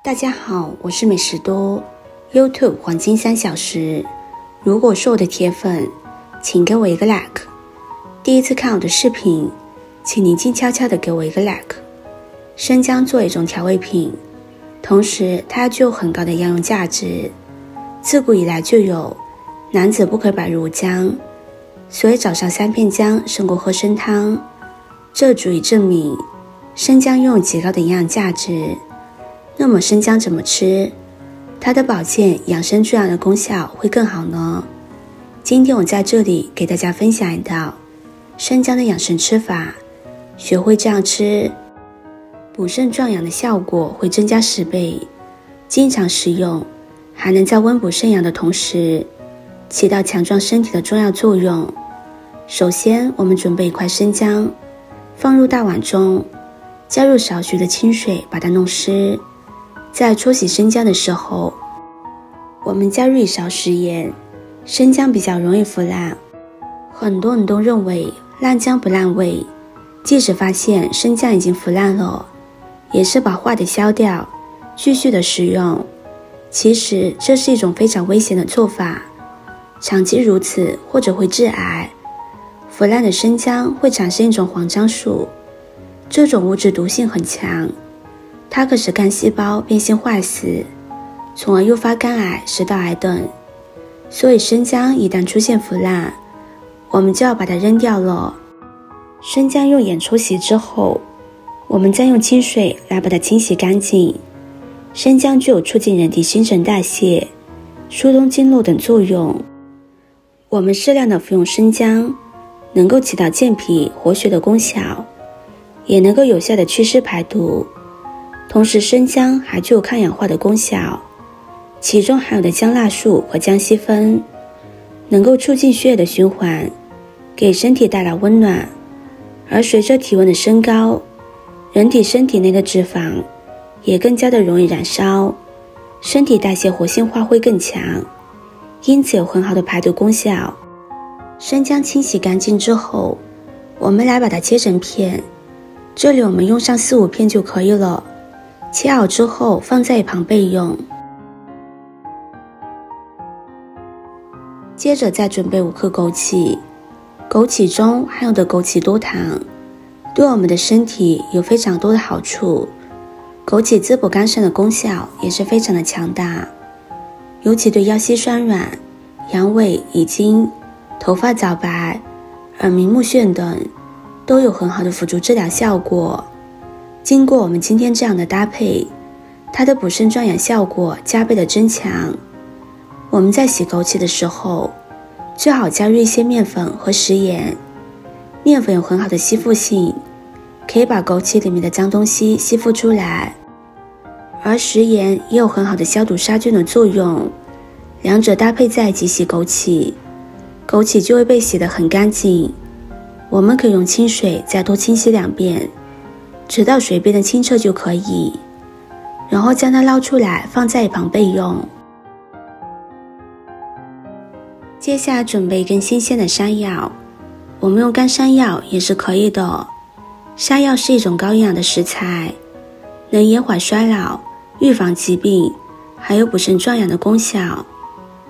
大家好，我是美食多 YouTube 黄金3小时。如果是我的铁粉，请给我一个 like。第一次看我的视频，请您静悄悄地给我一个 like。生姜作为一种调味品，同时它具有很高的药用价值。自古以来就有男子不可百日无姜，所以早上3片姜胜过喝参汤。这足以证明生姜拥有极高的营养价值。那么生姜怎么吃？它的保健、养生助养的功效会更好呢？今天我在这里给大家分享一道生姜的养生吃法，学会这样吃，补肾壮阳的效果会增加10倍。经常食用，还能在温补肾阳的同时，起到强壮身体的重要作用。首先，我们准备一块生姜，放入大碗中，加入少许的清水，把它弄湿。在搓洗生姜的时候，我们加入1勺食盐。生姜比较容易腐烂，很多人都认为烂姜不烂味，即使发现生姜已经腐烂了，也是把坏的削掉，继续的食用。其实这是一种非常危险的做法，长期如此或者会致癌。腐烂的生姜会产生一种黄樟素，这种物质毒性很强，它可使肝细胞变性坏死，从而诱发肝癌、食道癌等。所以生姜一旦出现腐烂，我们就要把它扔掉了。生姜用盐搓洗之后，我们再用清水来把它清洗干净。生姜具有促进人体新陈代谢、疏通经络等作用。我们适量的服用生姜，能够起到健脾活血的功效，也能够有效的祛湿排毒。同时生姜还具有抗氧化的功效，其中含有的姜辣素和姜烯酚能够促进血液的循环，给身体带来温暖。而随着体温的升高，人体身体内的脂肪也更加的容易燃烧，身体代谢活性化会更强，因此有很好的排毒功效。生姜清洗干净之后，我们来把它切成片，这里我们用上4-5片就可以了。切好之后放在一旁备用。接着再准备5克枸杞，枸杞中含有的枸杞多糖，对我们的身体有非常多的好处。枸杞滋补肝肾的功效也是非常的强大，尤其对腰膝酸软、阳痿、遗精、头发早白、耳鸣目眩等都有很好的辅助治疗效果。经过我们今天这样的搭配，它的补肾壮阳效果加倍的增强。我们在洗枸杞的时候，最好加入一些面粉和食盐。面粉有很好的吸附性，可以把枸杞里面的脏东西吸附出来，而食盐也有很好的消毒杀菌的作用。两者搭配在一起洗枸杞，枸杞就会被洗得很干净。我们可以用清水再多清洗2遍，直到水变得清澈就可以，然后将它捞出来放在一旁备用。接下来准备一根新鲜的山药，我们用干山药也是可以的。山药是一种高营养的食材，能延缓衰老、预防疾病，还有补肾壮阳的功效。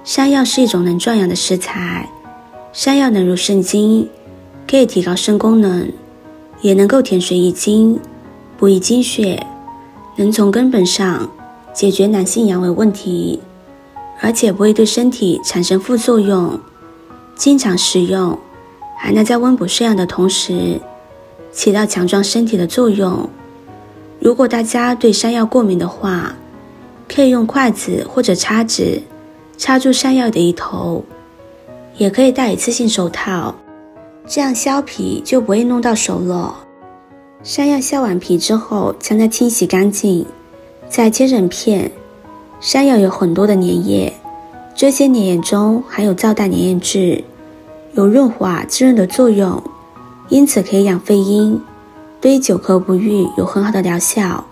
山药是一种能壮阳的食材，山药能入肾经，可以提高肾功能，也能够填水益精、补益精血，能从根本上解决男性阳痿问题，而且不会对身体产生副作用。经常食用，还能在温补肾阳的同时，起到强壮身体的作用。如果大家对山药过敏的话，可以用筷子或者叉子插住山药的一头，也可以戴一次性手套，这样削皮就不会弄到手了。山药削完皮之后，将它清洗干净，再切成片。山药有很多的粘液，这些粘液中含有皂苷粘液质，有润滑滋润的作用，因此可以养肺阴，对于久咳不愈有很好的疗效。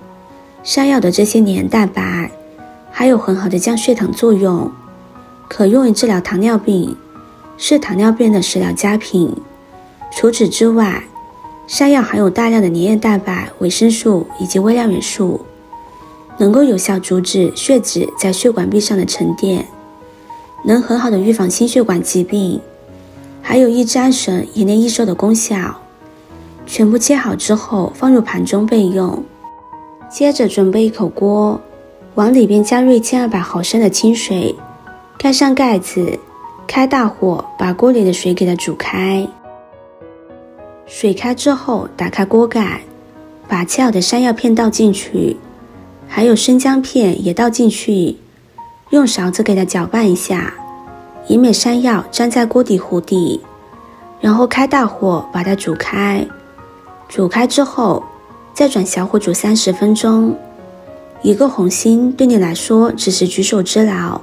山药的这些粘蛋白还有很好的降血糖作用，可用于治疗糖尿病，是糖尿病的食疗佳品。除此之外，山药含有大量的粘液蛋白、维生素以及微量元素，能够有效阻止血脂在血管壁上的沉淀，能很好的预防心血管疾病，还有抑制安神延年益寿的功效。全部切好之后放入盘中备用。接着准备一口锅，往里边加入1200毫升的清水，盖上盖子，开大火把锅里的水给它煮开。水开之后打开锅盖，把切好的山药片倒进去，还有生姜片也倒进去，用勺子给它搅拌一下，以免山药粘在锅底糊底。然后开大火把它煮开，煮开之后再转小火煮30分钟。一个红心对你来说只是举手之劳，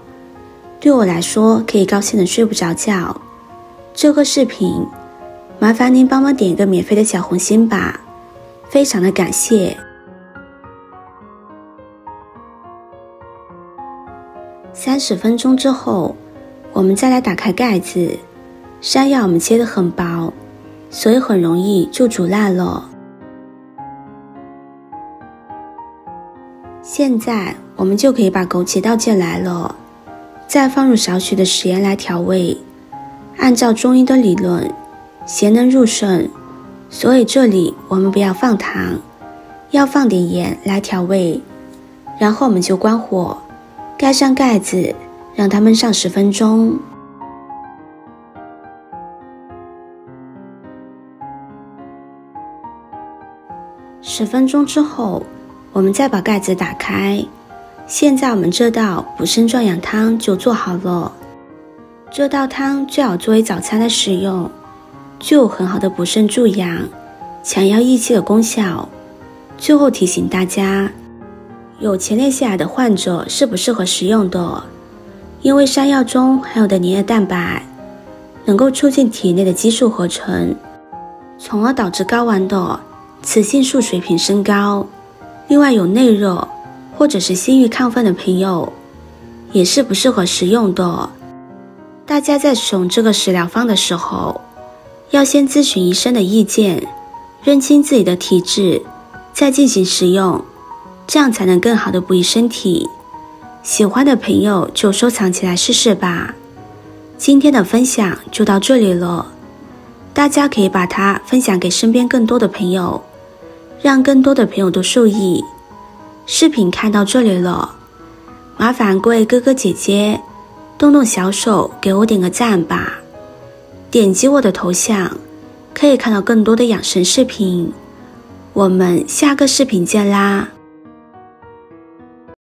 对我来说可以高兴的睡不着觉。这个视频麻烦您帮忙点一个免费的小红心吧，非常的感谢。30分钟之后，我们再来打开盖子。山药我们切得很薄，所以很容易就煮烂了。现在我们就可以把枸杞倒进来了，再放入少许的食盐来调味。按照中医的理论，咸能入肾，所以这里我们不要放糖，要放点盐来调味。然后我们就关火，盖上盖子，让它焖上10分钟。10分钟之后，我们再把盖子打开。现在我们这道补肾壮阳汤就做好了。这道汤最好作为早餐来使用，具有很好的补肾助阳、强腰益气的功效。最后提醒大家，有前列腺癌的患者是不适合食用的，因为山药中含有的粘液蛋白能够促进体内的激素合成，从而导致睾丸的雌性素水平升高。另外有内热或者是性欲亢奋的朋友也是不适合食用的。大家在使用这个食疗方的时候，要先咨询医生的意见，认清自己的体质，再进行食用，这样才能更好的补益身体。喜欢的朋友就收藏起来试试吧。今天的分享就到这里了，大家可以把它分享给身边更多的朋友，让更多的朋友都受益。视频看到这里了，麻烦各位哥哥姐姐动动小手给我点个赞吧。点击我的头像可以看到更多的养生视频。我们下个视频见啦。